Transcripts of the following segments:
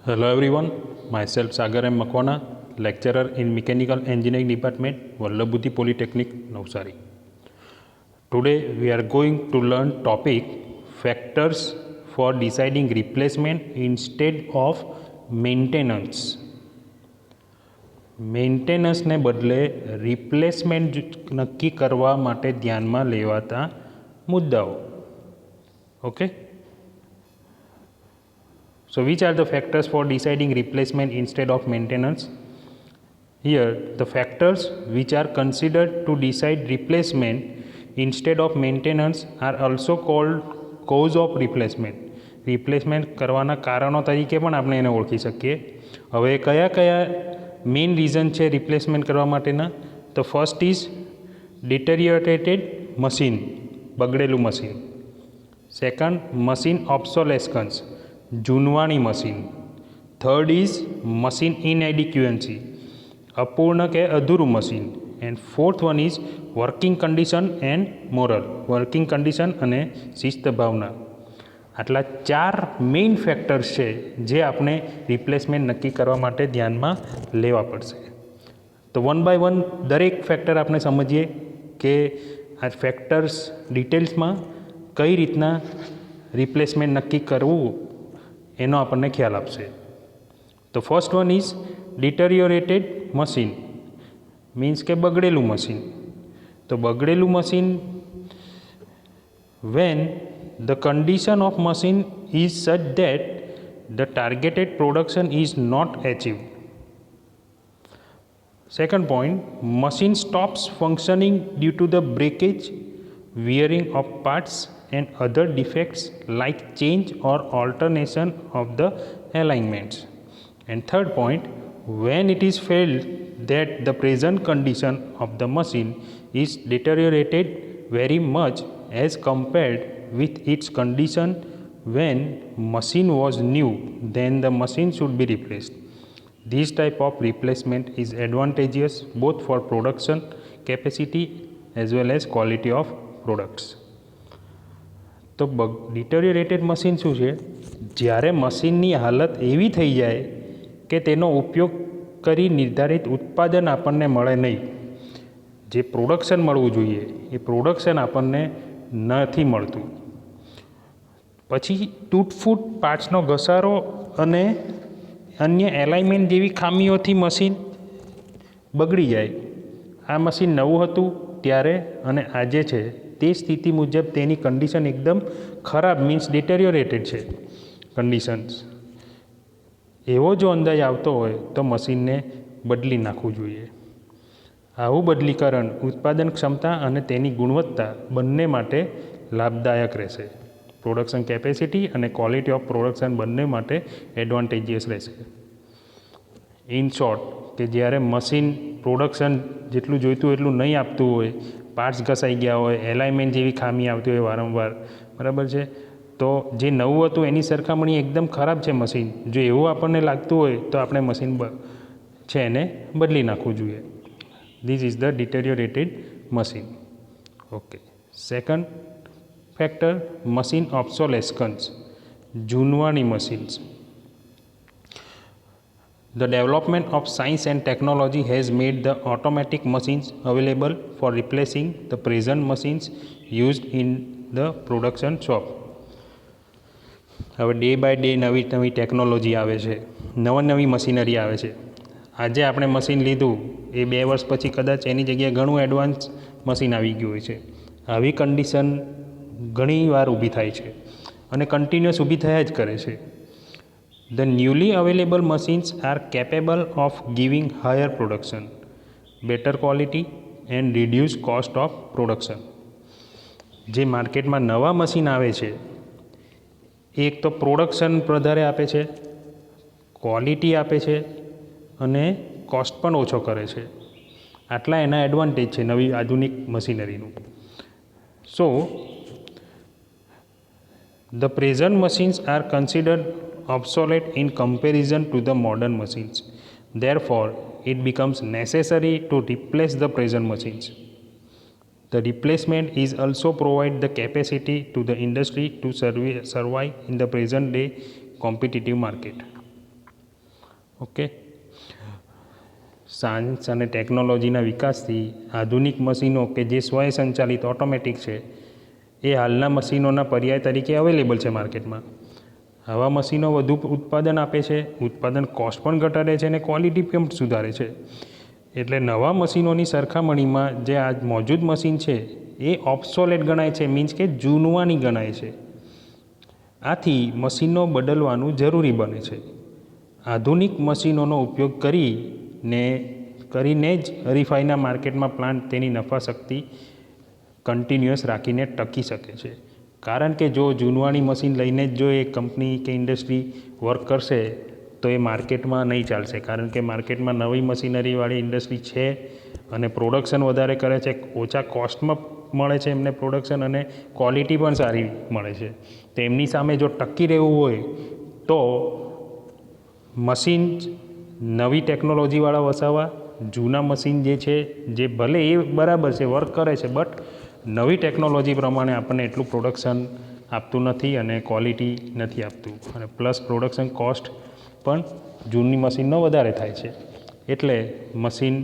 Hello everyone, myself Sagar M. Makwana, lecturer in Mechanical Engineering Department, Vallabhbhuti Polytechnic, Navsari. Today we are going to learn topic factors for deciding replacement instead of maintenance. મેન્ટેનન્સને બદલે replacement નક્કી કરવા માટે ધ્યાનમાં લેવાતા મુદ્દાઓ. Okay, so which are the factors for deciding replacement instead of maintenance? Here the factors which are considered to decide replacement instead of maintenance are also called cause of replacement. Replacement કરવાના કારણો તરીકે પણ આપણે એને ઓળખી શકીએ. હવે કયા કયા મેઇન રીઝન છે રિપ્લેસમેન્ટ કરવા માટેના? તો ફર્સ્ટ ઇઝ ડિટેરિયોરેટેડ મશીન, બગડેલું મશીન. સેકન્ડ, મશીન ઓબ્સોલેસ્કન્સ, જૂનવાણી machine. Third is machine inadequacy, અપૂર્ણ કે અધૂરું machine. And fourth one is working condition and morale, working condition અને શિસ્ત ભાવના. આટલા ચાર મેઇન ફેક્ટર્સ છે જે આપણે રિપ્લેસમેન્ટ નક્કી કરવા માટે ધ્યાનમાં લેવા પડશે. તો વન બાય વન દરેક ફેક્ટર આપણે સમજીએ કે આ ફેક્ટર્સ ડિટેલ્સમાં કઈ રીતના રિપ્લેસમેન્ટ નક્કી કરવું એનો આપણને ખ્યાલ આપશે. તો first one is deteriorated machine, means કે બગડેલું મશીન. તો બગડેલું machine when the condition of machine is such that the targeted production is not achieved. Second point, machine stops functioning due to the breakage, wearing of parts and other defects like change or alternation of the alignments. And third point, when it is felt that the present condition of the machine is deteriorated very much as compared with its condition when machine was new, then the machine should be replaced. This type of replacement is advantageous both for production capacity as well as quality of products. તો ડિટેરિયોરેટેડ machine શું છે? જ્યારે મશીનની હાલત એવી થઈ જાય કે તેનો ઉપયોગ કરી નિર્ધારિત ઉત્પાદન આપણને મળે નહીં, જે પ્રોડક્શન મળવું જોઈએ એ પ્રોડક્શન આપણને નથી મળતું. પછી તૂટફૂટ, પાર્ટ્સનો ઘસારો અને અન્ય એલાઇનમેન્ટ જેવી ખામીઓથી મશીન બગડી જાય. આ મશીન નવું હતું ત્યારે અને આજે છે તે સ્થિતિ મુજબ તેની કન્ડિશન એકદમ ખરાબ, મીન્સ ડિટેરિયોરેટેડ છે કન્ડિશન્સ. એવો જો અંદાજ આવતો હોય તો મશીનને બદલી નાખવું જોઈએ. આવું બદલીકરણ ઉત્પાદન ક્ષમતા અને તેની ગુણવત્તા બંને માટે લાભદાયક રહેશે. પ્રોડક્શન કેપેસિટી અને ક્વોલિટી ઓફ પ્રોડક્શન બંને માટે એડવાન્ટેજિયસ રહેશે. ઇન શોર્ટ, કે જ્યારે મશીન પ્રોડક્શન જેટલું જોઈતું એટલું નહીં આપતું હોય, પાર્ટ્સ ઘસાઈ ગયા હોય, એલાઇનમેન્ટ જેવી ખામી આવતી હોય વારંવાર, બરાબર છે, તો જે નવું હતું એની સરખામણી એકદમ ખરાબ છે મશીન, જો એવું આપણને લાગતું હોય તો આપણે મશીન છે એને બદલી નાખવું જોઈએ. This is the deteriorated machine. Okay. Second factor, machine obsolescence, જૂનવાણી machines. The development of science and technology has made the automatic machines available for replacing the present machines used in the production shop. હવે day by day નવી નવી technology આવે છે, નવા નવી machinery આવે છે. આજે આપણે મશીન લીધું એ 2 વર્ષ પછી કદાચ એની જગ્યાએ ઘણું એડવાન્સ મશીન આવી ગયું હોય છે. આવી કન્ડિશન ઘણી વાર ઊભી થાય છે અને કન્ટિન્યુઅસ ઊભી થયા જ કરે છે. The newly available machines are capable of giving higher production, better quality and reduce cost of production. જે માર્કેટમાં નવા મશીન આવે છે એક તો પ્રોડક્શન વધારે આપે છે, ક્વોલિટી આપે છે અને કોસ્ટ પણ ઓછો કરે છે. આટલા એના એડવાન્ટેજ છે નવી આધુનિક મશીનરીનું. So the present machines are considered obsolete in comparison to the modern machines. Therefore, it becomes necessary to replace the present machines. The replacement is also provide the capacity to the industry to survive in the present day competitive market. Okay. Science અને ટેકનોલોજીના વિકાસથી આધુનિક મશીનો કે જે સ્વયંસંચાલિત automatic છે એ હાલના મશીનોના પર્યાય તરીકે અવેલેબલ છે માર્કેટમાં. આવા મશીનો વધુ ઉત્પાદન આપે છે, ઉત્પાદન કોસ્ટ પણ ઘટાડે છે અને ક્વોલિટી પણ સુધારે છે. એટલે નવા મશીનોની સરખામણીમાં જે આ મોજૂદ મશીન છે એ ઓબ્સોલેટ ગણાય છે, મીન્સ કે જૂનવાણી ગણાય છે. આથી મશીનો બદલવાનું જરૂરી બને છે. આધુનિક મશીનોનો ઉપયોગ કરીને જ હરીફાઈના માર્કેટમાં પ્લાન્ટ તેની નફા શક્તિ કન્ટિન્યુઅસ રાખીને ટકી શકે છે. કારણ કે જો જૂનવાણી મશીન લઈને જ જો એ કંપની કે ઇન્ડસ્ટ્રી વર્ક કરશે તો એ માર્કેટમાં નહીં ચાલશે. કારણ કે માર્કેટમાં નવી મશીનરીવાળી ઇન્ડસ્ટ્રી છે અને પ્રોડક્શન વધારે કરે છે, ઓછા કોસ્ટમાં મળે છે એમને પ્રોડક્શન અને ક્વોલિટી પણ સારી મળે છે. તો એમની સામે જો ટકી રહેવું હોય તો મશીન નવી ટેકનોલોજીવાળા વસાવવા, જૂના મશીન જે છે જે ભલે એ બરાબર છે, વર્ક કરે છે, બટ નવી ટેકનોલોજી પ્રમાણે આપણને એટલું પ્રોડક્શન આપતું નથી અને ક્વોલિટી નથી આપતું, અને પ્લસ પ્રોડક્શન કોસ્ટ પણ જૂની મશીનનો વધારે થાય છે. એટલે મશીન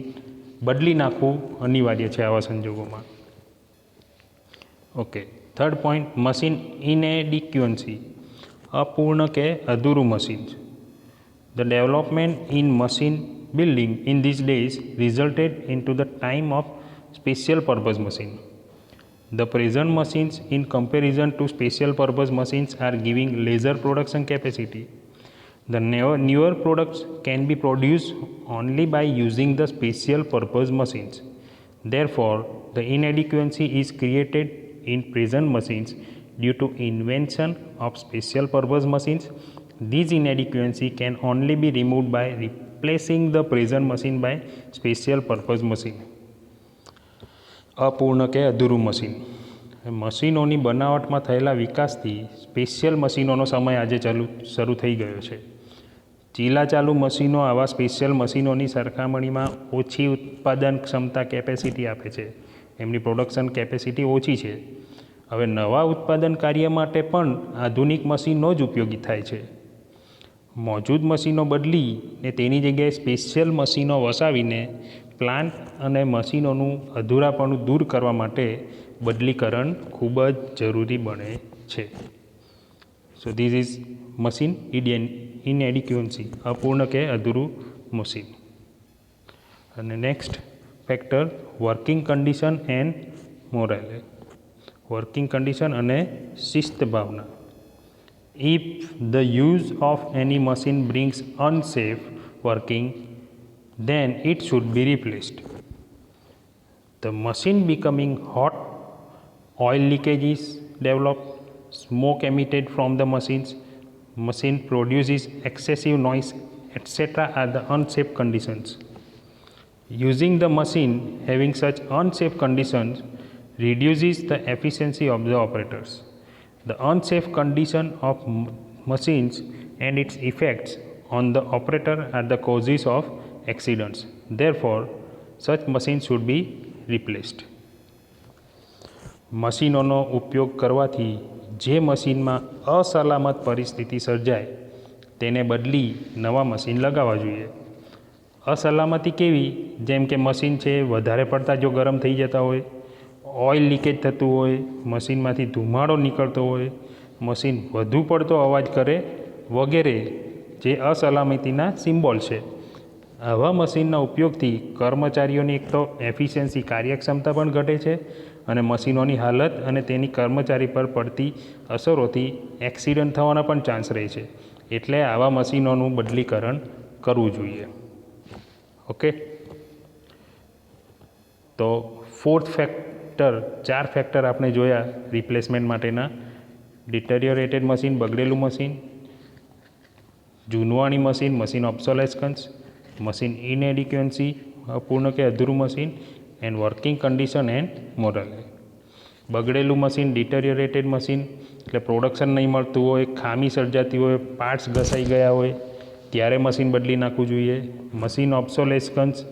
બદલી નાખવું અનિવાર્ય છે આવા સંજોગોમાં. Okay. Third point, machine inadequacy, અપૂર્ણ કે અધૂરું machine. The development in machine building in these days resulted into the time of special purpose machine. The present machines in comparison to special purpose machines are giving lesser production capacity. The newer products can be produced only by using the special purpose machines. Therefore, the inadequacy is created in present machines due to invention of special purpose machines. This inadequacy can only be removed by replacing the present machine by special purpose machine. અપૂર્ણ કે અધૂરું machine. મશીનોની બનાવટમાં થયેલા વિકાસથી special મશીનોનો સમય આજે શરૂ થઈ ગયો છે. ચીલા ચાલુ મશીનો આવા સ્પેશિયલ મશીનોની સરખામણીમાં ઓછી ઉત્પાદન ક્ષમતા કેપેસિટી આપે છે. એમની પ્રોડક્શન કેપેસિટી ઓછી છે. હવે નવા ઉત્પાદન કાર્ય માટે પણ આધુનિક મશીનો જ ઉપયોગી થાય છે. મોજૂદ મશીનો બદલીને તેની જગ્યાએ સ્પેશિયલ મશીનો વસાવીને પ્લાન્ટ અને મશીનોનું અધૂરાપણું દૂર કરવા માટે બદલીકરણ ખૂબ જ જરૂરી બને છે. So this is machine inadequacy, અપૂર્ણ કે અધૂરું મશીન. અને next factor, working condition and morale. Working condition અને શિસ્ત ભાવના. If the use of any machine brings unsafe working, then it should be replaced. The machine becoming hot, oil leakages develop, smoke emitted from the machine produces excessive noise, etc. are the unsafe conditions. Using the machine having such unsafe conditions reduces the efficiency of the operators. The unsafe condition of machines and its effects on the operator are the causes of accidents. Therefore, such machines should be replaced. મશીનોનો ઉપયોગ કરવાથી જે મશીનમાં અસલામત પરિસ્થિતિ સર્જાય તેને બદલી નવા machine લગાવવા જોઈએ. અસલામતી કેવી? જેમ કે મશીન છે વધારે પડતા જો ગરમ થઈ જતા હોય, ઓઇલ લીકેજ થતું હોય, મશીનમાંથી ધુમાડો નીકળતો હોય, મશીન વધુ પડતો અવાજ કરે વગેરે જે અસલામતીના સિમ્બોલ છે. આવા મશીનના ઉપયોગથી કર્મચારીઓની એક તો એફિશિયન્સી કાર્યક્ષમતા પણ ઘટે છે અને મશીનોની હાલત અને તેની કર્મચારી પર પડતી અસરોથી એક્સિડન્ટ થવાના પણ ચાન્સ રહે છે. એટલે આવા મશીનોનું બદલીકરણ કરવું જોઈએ. ઓકે. તો ફોર્થ ફેક્ટર, 4 ફેક્ટર આપણે જોયા રિપ્લેસમેન્ટ માટેના. ડિટેરિયોરેટેડ મશીન, બગડેલું મશીન, જૂનવાણી machine, machine obsolescence, machine inadequacy, અપૂર્ણ કે અધૂરું machine, and working condition and morale. બગડેલું મશીન, ડિટેરિયોરેટેડ મશીન એટલે પ્રોડક્શન નહીં મળતું હોય, ખામી સર્જાતી હોય, પાર્ટ્સ ઘસાઈ ગયા હોય ત્યારે મશીન બદલી નાખવું જોઈએ. મશીન ઓબ્સોલેસન્સ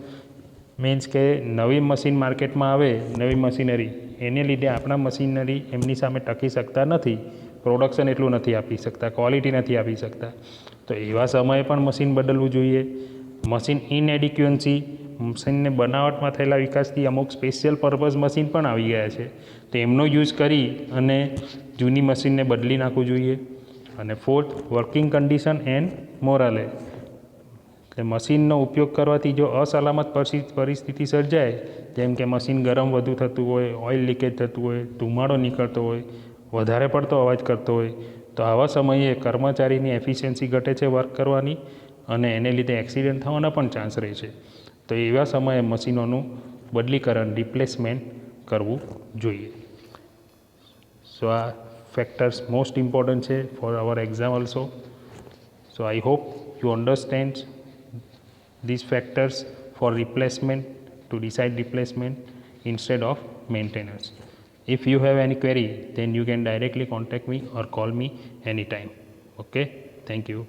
મીન્સ કે નવી મશીન માર્કેટમાં આવે, નવી મશીનરી, એને લીધે આપણા મશીનરી એમની સામે ટકી શકતા નથી, પ્રોડક્શન એટલું નથી આપી શકતા, ક્વોલિટી નથી આપી શકતા, તો તો એવા સમયે પણ મશીન બદલવું જોઈએ. મશીન ઇનએડિક્વન્સી, મશીનને બનાવટમાં થયેલા વિકાસથી અમુક સ્પેશિયલ પર્પઝ મશીન પણ આવી ગયા છે, તો એમનો યુઝ કરી અને જૂની મશીનને બદલી નાખવું જોઈએ. અને ફોર્થ, વર્કિંગ કન્ડિશન એન્ડ મોરાલે, કે મશીનનો ઉપયોગ કરવાથી જો અસલામત પરિસ્થિતિ સર્જાય, જેમ કે મશીન ગરમ વધુ થતું હોય, ઓઇલ લીકેજ થતું હોય, ધુમાડો નીકળતો હોય, વધારે પડતો અવાજ કરતો હોય, તો આવા સમયે કર્મચારીની એફિશિયન્સી ઘટે છે વર્ક કરવાની, અને એને લીધે એક્સિડન્ટ થવાના પણ ચાન્સ રહે છે. તો એવા સમયે મશીનોનું બદલીકરણ, રિપ્લેસમેન્ટ કરવું જોઈએ. સો આ ફેક્ટર્સ મોસ્ટ ઇમ્પોર્ટન્ટ છે for our exam also. So I hope you understand these factors for replacement, to decide replacement instead of maintenance. If you have any query, then you can directly contact me or call me anytime. Okay, thank you.